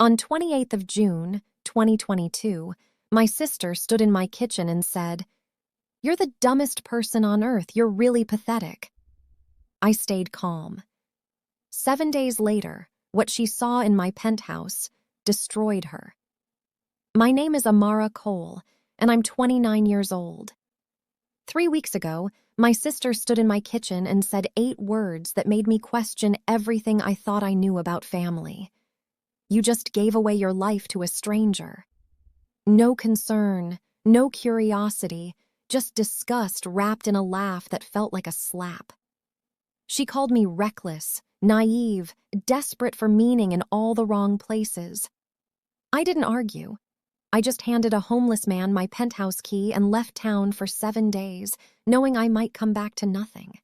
On 28th of June, 2022, my sister stood in my kitchen and said, "You're the dumbest person on earth. You're really pathetic." I stayed calm. 7 days later, what she saw in my penthouse destroyed her. My name is Amara Cole, and I'm 29 years old. 3 weeks ago, my sister stood in my kitchen and said 8 words that made me question everything I thought I knew about family. You just gave away your life to a stranger. No concern, no curiosity, just disgust wrapped in a laugh that felt like a slap. She called me reckless, naive, desperate for meaning in all the wrong places. I didn't argue. I just handed a homeless man my penthouse key and left town for 7 days, knowing I might come back to nothing.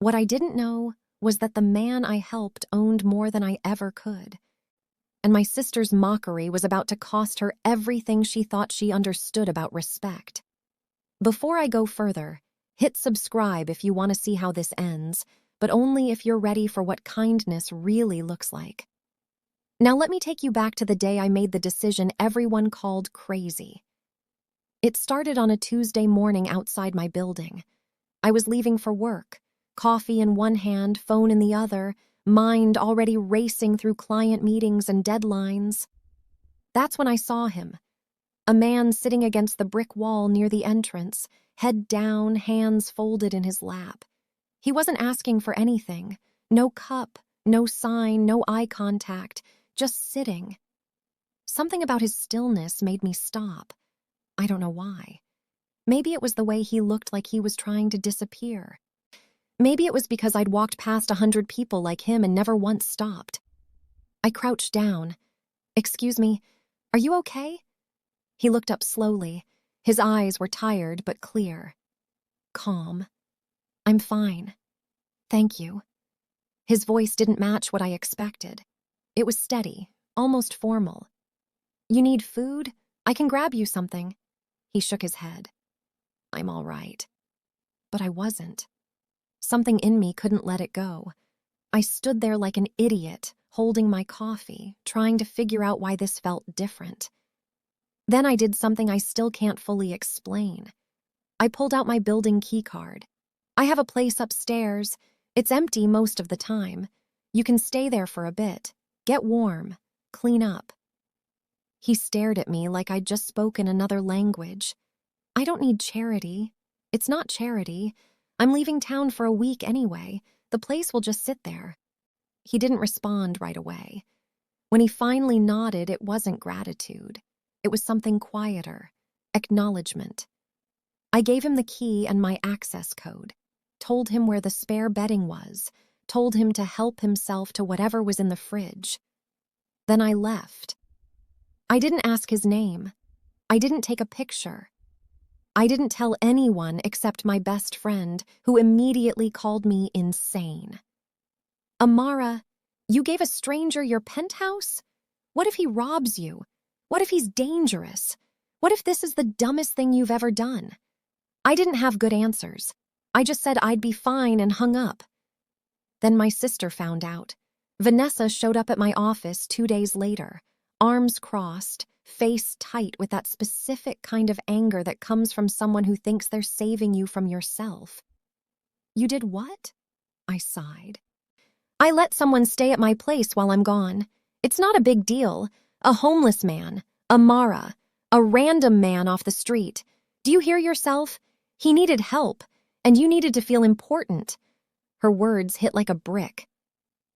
What I didn't know was that the man I helped owned more than I ever could. And my sister's mockery was about to cost her everything she thought she understood about respect. Before I go further, hit subscribe if you want to see how this ends, but only if you're ready for what kindness really looks like. Now let me take you back to the day I made the decision everyone called crazy. It started on a Tuesday morning outside my building. I was leaving for work, coffee in one hand, phone in the other, mind already racing through client meetings and deadlines. That's when I saw him. A man sitting against the brick wall near the entrance, head down, hands folded in his lap. He wasn't asking for anything. No cup, no sign, no eye contact, just sitting. Something about his stillness made me stop. I don't know why. Maybe it was the way he looked like he was trying to disappear. Maybe it was because I'd walked past 100 people like him and never once stopped. I crouched down. "Excuse me, are you okay?" He looked up slowly. His eyes were tired but clear. Calm. "I'm fine. Thank you." His voice didn't match what I expected. It was steady, almost formal. "You need food? I can grab you something." He shook his head. "I'm all right." But I wasn't. Something in me couldn't let it go. I stood there like an idiot, holding my coffee, trying to figure out why this felt different. Then I did something I still can't fully explain. I pulled out my building key card. I have a place upstairs. It's empty most of the time. You can stay there for a bit. Get warm. Clean up. He stared at me like I'd just spoken another language. "I don't need charity. It's not charity. I'm leaving town for a week anyway. The place will just sit there." He didn't respond right away. When he finally nodded, it wasn't gratitude. It was something quieter. Acknowledgement. I gave him the key and my access code. Told him where the spare bedding was. Told him to help himself to whatever was in the fridge. Then I left. I didn't ask his name. I didn't take a picture. I didn't tell anyone except my best friend, who immediately called me insane. "Amara, you gave a stranger your penthouse? What if he robs you? What if he's dangerous? What if this is the dumbest thing you've ever done?" I didn't have good answers. I just said I'd be fine and hung up. Then my sister found out. Vanessa showed up at my office 2 days later, arms crossed, face tight with that specific kind of anger that comes from someone who thinks they're saving you from yourself. "You did what?" I sighed. "I let someone stay at my place while I'm gone. It's not a big deal. A homeless man, Amara, a random man off the street. Do you hear yourself? He needed help, and you needed to feel important." Her words hit like a brick.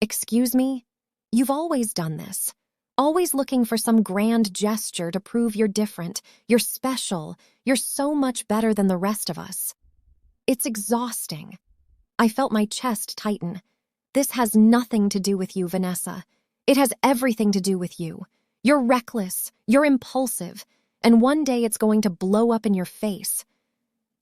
"Excuse me? You've always done this. Always looking for some grand gesture to prove you're different, you're special, you're so much better than the rest of us. It's exhausting." I felt my chest tighten. "This has nothing to do with you, Vanessa. It has everything to do with you. You're reckless, you're impulsive, and one day it's going to blow up in your face."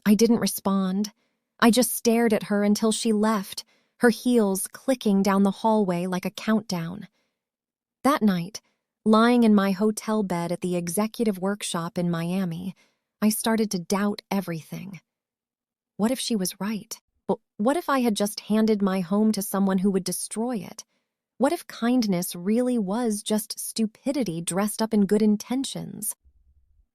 I didn't respond. I just stared at her until she left, her heels clicking down the hallway like a countdown. That night, lying in my hotel bed at the executive workshop in Miami, I started to doubt everything. What if she was right? What if I had just handed my home to someone who would destroy it? What if kindness really was just stupidity dressed up in good intentions?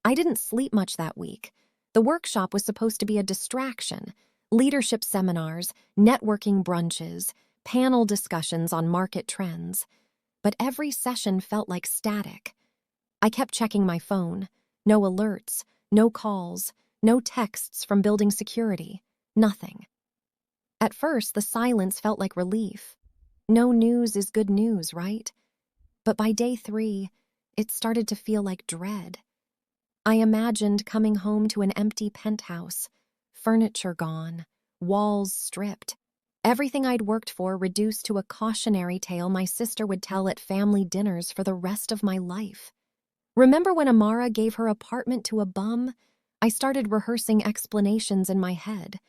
I didn't sleep much that week. The workshop was supposed to be a distraction. Leadership seminars, networking brunches, panel discussions on market trends. But every session felt like static. I kept checking my phone. No alerts, no calls, no texts from building security. Nothing. At first, the silence felt like relief. No news is good news, right? But by day 3, it started to feel like dread. I imagined coming home to an empty penthouse, furniture gone, walls stripped, everything I'd worked for reduced to a cautionary tale my sister would tell at family dinners for the rest of my life. Remember when Amara gave her apartment to a bum? I started rehearsing explanations in my head.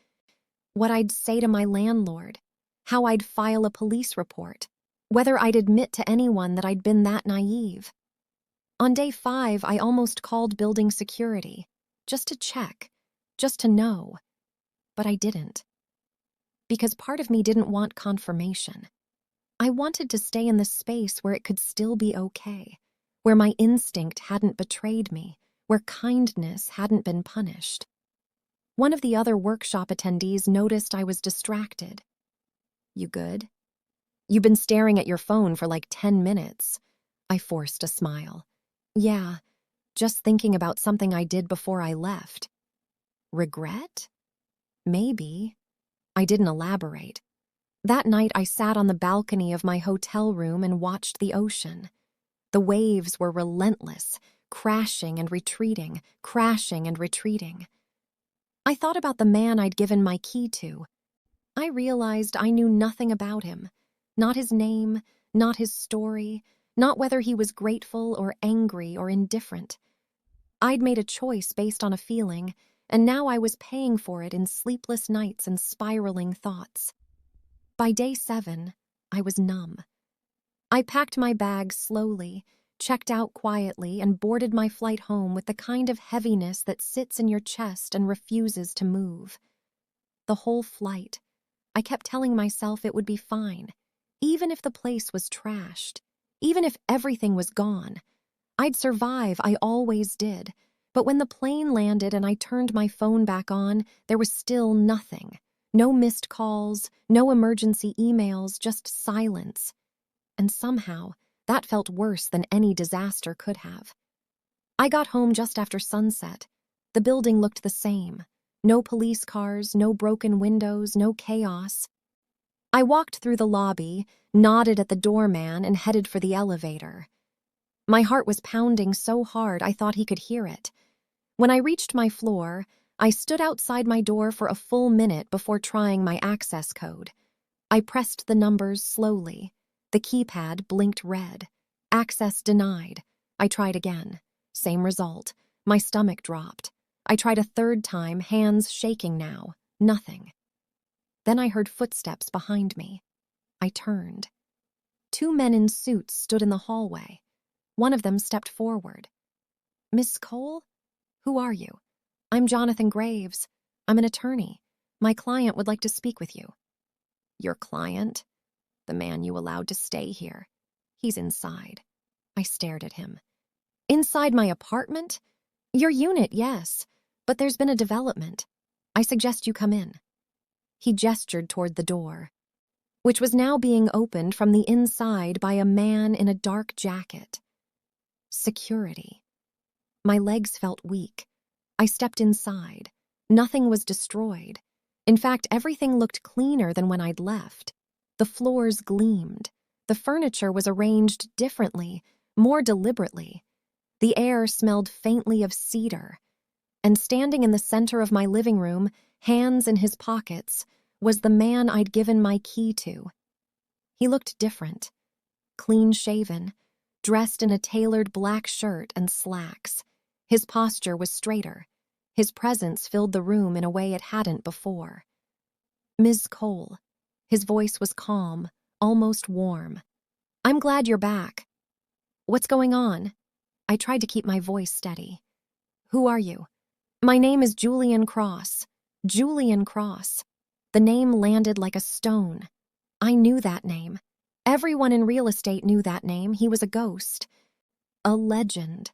What I'd say to my landlord, how I'd file a police report, whether I'd admit to anyone that I'd been that naive. On day 5, I almost called building security, just to check, just to know. But I didn't. Because part of me didn't want confirmation. I wanted to stay in the space where it could still be okay, where my instinct hadn't betrayed me, where kindness hadn't been punished. One of the other workshop attendees noticed I was distracted. "You good? You've been staring at your phone for like 10 minutes. I forced a smile. "Yeah, just thinking about something I did before I left." "Regret?" "Maybe." I didn't elaborate. That night I sat on the balcony of my hotel room and watched the ocean. The waves were relentless, crashing and retreating, crashing and retreating. I thought about the man I'd given my key to. I realized I knew nothing about him. Not his name, not his story, not whether he was grateful or angry or indifferent. I'd made a choice based on a feeling, and now I was paying for it in sleepless nights and spiraling thoughts. By day 7, I was numb. I packed my bag slowly, checked out quietly, and boarded my flight home with the kind of heaviness that sits in your chest and refuses to move. The whole flight, I kept telling myself it would be fine, even if the place was trashed, even if everything was gone. I'd survive, I always did. But when the plane landed and I turned my phone back on, there was still nothing. No missed calls, no emergency emails, just silence. And somehow, that felt worse than any disaster could have. I got home just after sunset. The building looked the same. No police cars, no broken windows, no chaos. I walked through the lobby, nodded at the doorman, and headed for the elevator. My heart was pounding so hard I thought he could hear it. When I reached my floor, I stood outside my door for a full minute before trying my access code. I pressed the numbers slowly. The keypad blinked red. Access denied. I tried again. Same result. My stomach dropped. I tried a third time, hands shaking now. Nothing. Then I heard footsteps behind me. I turned. 2 men in suits stood in the hallway. One of them stepped forward. "Miss Cole? Who are you?" "I'm Jonathan Graves. I'm an attorney. My client would like to speak with you." "Your client?" "The man you allowed to stay here. He's inside." I stared at him. "Inside my apartment?" "Your unit, yes. But there's been a development. I suggest you come in." He gestured toward the door, which was now being opened from the inside by a man in a dark jacket. Security. My legs felt weak. I stepped inside. Nothing was destroyed. In fact, everything looked cleaner than when I'd left. The floors gleamed. The furniture was arranged differently, more deliberately. The air smelled faintly of cedar. And standing in the center of my living room, hands in his pockets, was the man I'd given my key to. He looked different. Clean-shaven, dressed in a tailored black shirt and slacks. His posture was straighter. His presence filled the room in a way it hadn't before. "Ms. Cole." His voice was calm, almost warm. "I'm glad you're back." "What's going on?" I tried to keep my voice steady. "Who are you?" "My name is Julian Cross." Julian Cross. The name landed like a stone. I knew that name. Everyone in real estate knew that name. He was a ghost. A legend.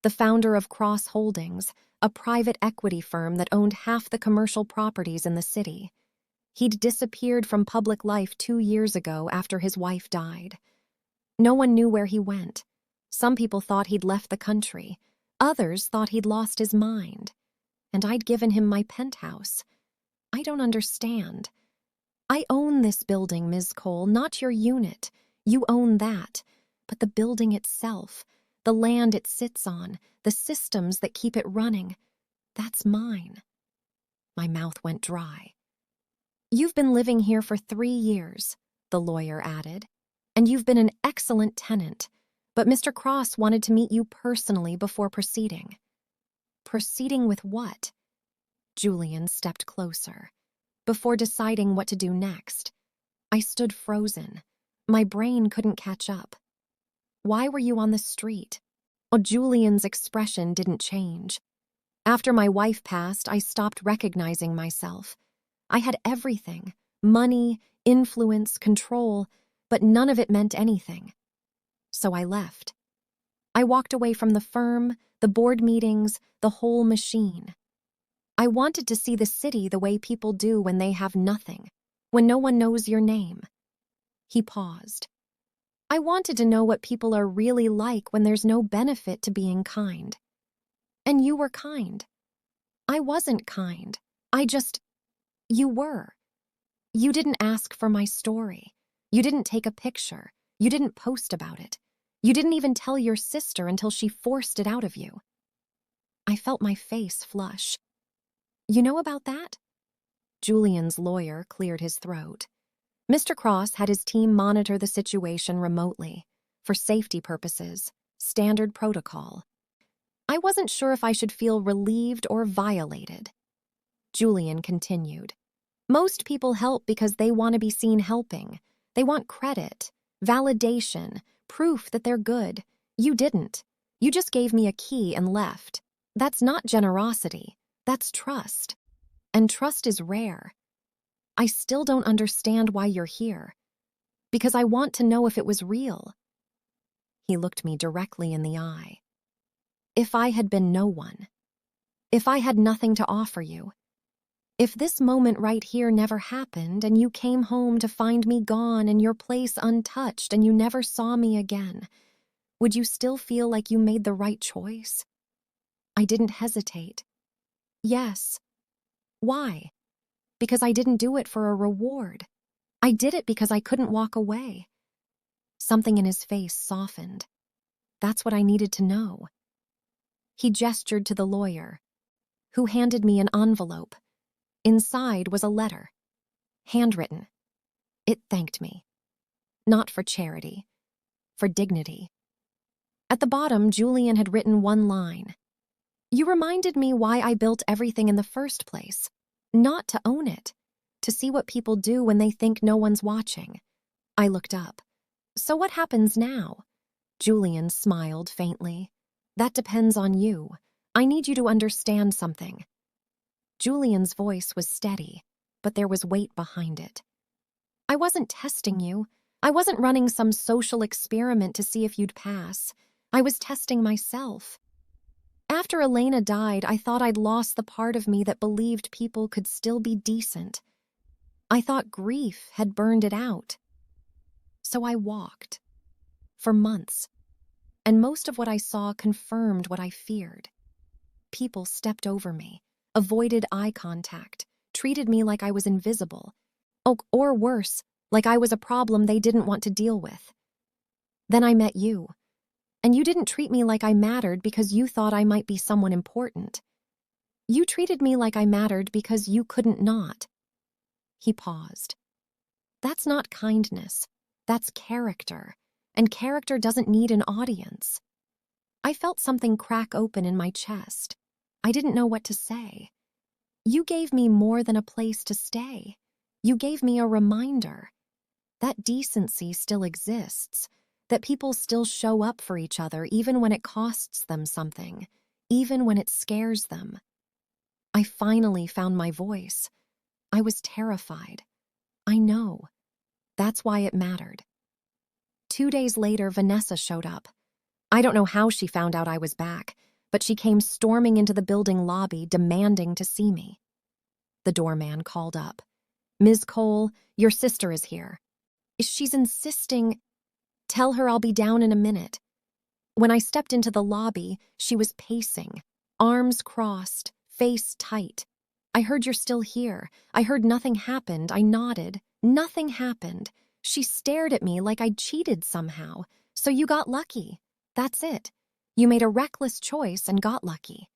The founder of Cross Holdings, a private equity firm that owned half the commercial properties in the city. He'd disappeared from public life 2 years ago after his wife died. No one knew where he went. Some people thought he'd left the country. Others thought he'd lost his mind. And I'd given him my penthouse. I don't understand. I own this building, Ms. Cole, not your unit. You own that. But the building itself, the land it sits on, the systems that keep it running, that's mine. My mouth went dry. You've been living here for 3 years, the lawyer added, and you've been an excellent tenant, but Mr. Cross wanted to meet you personally before proceeding. Proceeding with what? Julian stepped closer. Before deciding what to do next, I stood frozen. My brain couldn't catch up. Why were you on the street? Oh, Julian's expression didn't change. After my wife passed, I stopped recognizing myself. I had everything: money, influence, control, but none of it meant anything. So I left. I walked away from the firm, the board meetings, the whole machine. I wanted to see the city the way people do when they have nothing, when no one knows your name. He paused. I wanted to know what people are really like when there's no benefit to being kind. And you were kind. I wasn't kind. You were. You didn't ask for my story. You didn't take a picture. You didn't post about it. You didn't even tell your sister until she forced it out of you. I felt my face flush. You know about that? Julian's lawyer cleared his throat. Mr. Cross had his team monitor the situation remotely, for safety purposes, standard protocol. I wasn't sure if I should feel relieved or violated. Julian continued. Most people help because they want to be seen helping. They want credit, validation, proof that they're good. You didn't. You just gave me a key and left. That's not generosity. That's trust. And trust is rare. I still don't understand why you're here. Because I want to know if it was real. He looked me directly in the eye. If I had been no one, if I had nothing to offer you, if this moment right here never happened and you came home to find me gone and your place untouched and you never saw me again, would you still feel like you made the right choice? I didn't hesitate. Yes. Why? Because I didn't do it for a reward. I did it because I couldn't walk away. Something in his face softened. That's what I needed to know. He gestured to the lawyer, who handed me an envelope. Inside was a letter, handwritten. It thanked me. Not for charity, for dignity. At the bottom, Julian had written one line. You reminded me why I built everything in the first place. Not to own it, to see what people do when they think no one's watching. I looked up. So what happens now? Julian smiled faintly. That depends on you. I need you to understand something. Julian's voice was steady, but there was weight behind it. I wasn't testing you. I wasn't running some social experiment to see if you'd pass. I was testing myself. After Elena died, I thought I'd lost the part of me that believed people could still be decent. I thought grief had burned it out. So I walked. For months. And most of what I saw confirmed what I feared. People stepped over me, avoided eye contact, treated me like I was invisible. Oh, or worse, like I was a problem they didn't want to deal with. Then I met you. And you didn't treat me like I mattered because you thought I might be someone important. You treated me like I mattered because you couldn't not. He paused. That's not kindness. That's character. And character doesn't need an audience. I felt something crack open in my chest. I didn't know what to say. You gave me more than a place to stay. You gave me a reminder. That decency still exists. That people still show up for each other even when it costs them something, even when it scares them. I finally found my voice. I was terrified. I know. That's why it mattered. 2 days later, Vanessa showed up. I don't know how she found out I was back, but she came storming into the building lobby demanding to see me. The doorman called up. "Ms. Cole, your sister is here." "She's insisting." "Tell her I'll be down in a minute." When I stepped into the lobby, she was pacing, arms crossed, face tight. "I heard you're still here. I heard nothing happened." I nodded. "Nothing happened." She stared at me like I'd cheated somehow. "So you got lucky. That's it. You made a reckless choice and got lucky."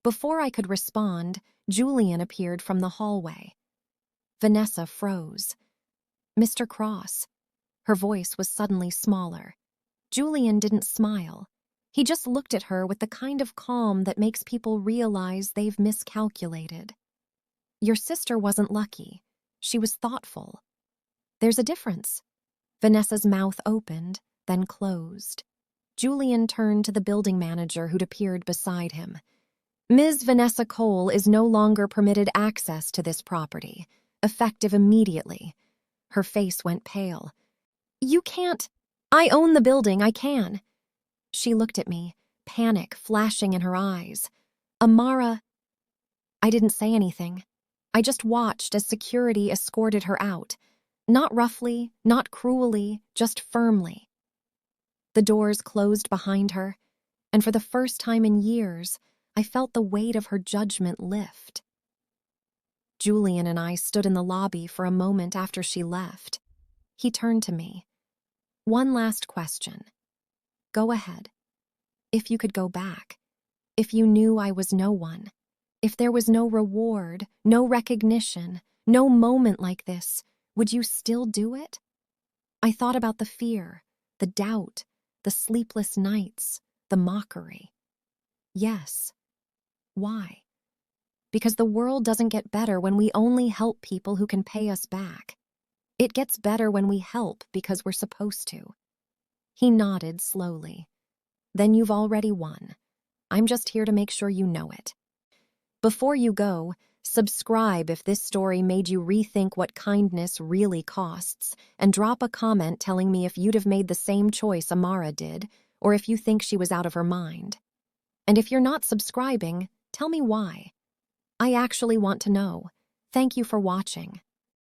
Before I could respond, Julian appeared from the hallway. Vanessa froze. "Mr. Cross." Her voice was suddenly smaller. Julian didn't smile. He just looked at her with the kind of calm that makes people realize they've miscalculated. "Your sister wasn't lucky. She was thoughtful." "There's a difference." Vanessa's mouth opened, then closed. Julian turned to the building manager who'd appeared beside him. "Ms. Vanessa Cole is no longer permitted access to this property, effective immediately." Her face went pale. "You can't." "I own the building, I can." She looked at me, panic flashing in her eyes. "Amara." I didn't say anything. I just watched as security escorted her out. Not roughly, not cruelly, just firmly. The doors closed behind her, and for the first time in years, I felt the weight of her judgment lift. Julian and I stood in the lobby for a moment after she left. He turned to me. "One last question. Go ahead. If you could go back, if you knew I was no one, if there was no reward, no recognition, no moment like this, would you still do it?" I thought about the fear, the doubt, the sleepless nights, the mockery. Yes. Why? Because the world doesn't get better when we only help people who can pay us back. It gets better when we help because we're supposed to. He nodded slowly. "Then you've already won. I'm just here to make sure you know it." Before you go, subscribe if this story made you rethink what kindness really costs, and drop a comment telling me if you'd have made the same choice Amara did, or if you think she was out of her mind. And if you're not subscribing, tell me why. I actually want to know. Thank you for watching.